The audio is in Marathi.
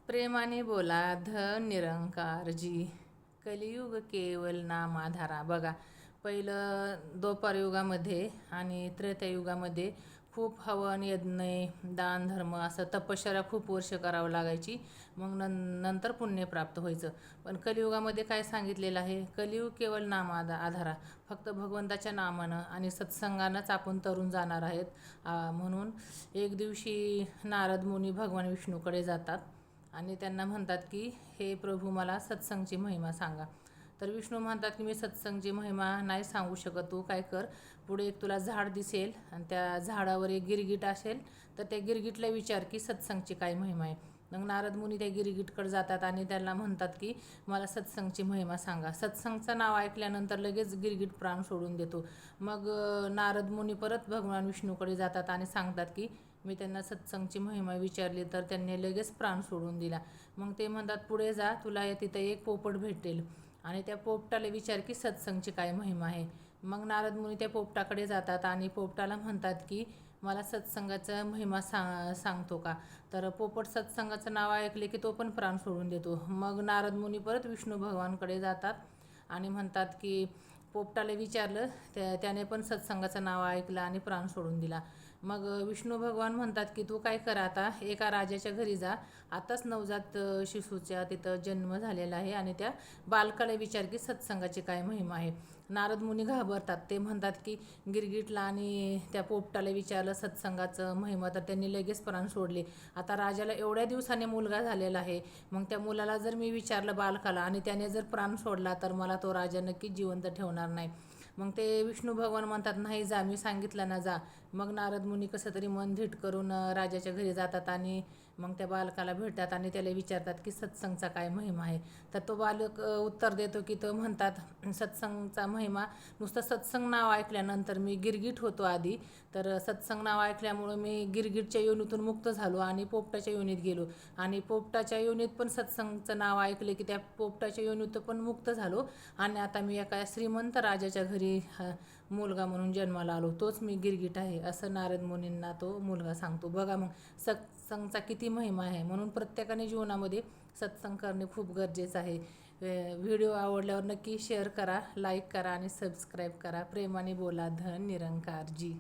प्रेमाने बोला धन निरंकार जी. कलियुग केवल नामाधारा. बघा, पहिलं द्वापारयुगामध्ये आणि त्रेतायुगामध्ये खूप हवन यज्ञ दान धर्म असं तपश्चर्या खूप वर्ष करावं लागायची. मग नंतर पुण्य प्राप्त व्हायचं. पण कलियुगामध्ये काय सांगितलेलं आहे? कलियुग केवळ आधारा. फक्त भगवंताच्या नामानं आणि सत्संगानंच आपण तरून जाणार आहेत. म्हणून एक दिवशी नारद मुनी भगवान विष्णूकडे जातात आणि त्यांना म्हणतात की हे प्रभू, मला सत्संगची महिमा सांगा. तर विष्णू म्हणतात की मी सत्संगची महिमा नाही सांगू शकत. तू काय कर, पुढे एक तुला झाड दिसेल आणि त्या झाडावर एक गिरगीट असेल, तर त्या गिरगीटला विचार की सत्संगची काय महिमा आहे. मग नारद मुनी त्या गिरगीटकडे जातात आणि त्यांना म्हणतात की मला सत्संगची महिमा सांगा. सत्संगचं नाव ऐकल्यानंतर लगेच गिरगीट प्राण सोडून देतो. मग नारद मुनी परत भगवान विष्णूकडे जातात आणि सांगतात की मी त्यांना सत्संगची महिमा विचारली तर त्यांनी लगेच प्राण सोडून दिला. मग ते म्हणतात पुढे जा, तुला तिथं एक पोपट भेटेल आणि त्या पोपटाला विचार की सत्संगची काय महिमा आहे. मग नारद मुनी त्या पोपटाकडे जातात आणि पोपटाला म्हणतात की मला सत्संगाचं महिमा सांगतो का. तर पोपट सत्संगाचं नाव ऐकले की तो पण प्राण सोडून देतो. मग नारद मुनी परत विष्णू भगवानकडे जातात आणि म्हणतात की पोपटाला विचारलं, त्याने पण सत्संगाचं नाव ऐकलं आणि प्राण सोडून दिला. मग विष्णू भगवान म्हणतात की तू काय कर, आता एका राजाच्या घरी जा. आताच नवजात शिशूचा तिथं जन्म झालेला आहे आणि त्या बालकाला विचार की सत्संगाची काय महिमा आहे. नारद मुनी घाबरतात. ते म्हणतात की गिरगिटला आणि त्या पोपटाला विचारलं सत्संगाचं महिमा तर त्यांनी लगेच प्राण सोडले. आता राजाला एवढ्या दिवसाने मुलगा झालेला आहे, मग त्या मुलाला जर मी विचारलं बालकाला आणि त्याने जर प्राण सोडला तर मला तो राजा नक्कीच जिवंत ठेवणार नाही. मग ते विष्णू भगवान म्हणतात नाही जा, मी सांगितलं ना जा. मग नारद मुनी कसं तरी मन धीट करून राजाच्या घरी जातात आणि मग त्या बालकाला भेटतात आणि त्याला विचारतात की सत्संगचा काय महिमा आहे. तर तो बालक उत्तर देतो की तो म्हणतात सत्संगचा महिमा, नुसतं सत्संग नाव ऐकल्यानंतर मी गिरगीट होतो आधी, तर सत्संग नाव ऐकल्यामुळं मी गिरगीटच्या योनीतून मुक्त झालो आणि पोपटाच्या योनीत गेलो आणि पोपटाच्या योनीत पण सत्संगचं नाव ऐकले की त्या पोपटाच्या योनीत पण मुक्त झालो आणि आता मी एका श्रीमंत राजाच्या घरी मुलगा म्हणून जन्माला आलो. तोच मी गिरगीट आहे, असं नारद मुनींना तो मुलगा सांगतो. बघा मग सत्संगचा किती महिमा आहे. म्हणून प्रत्येकाने जीवनामध्ये सत्संग करणे खूप गरजेचं आहे. व्हिडिओ आवडल्यावर नक्की शेअर करा, लाईक करा आणि सबस्क्राईब करा. प्रेमाने बोला धन निरंकार जी.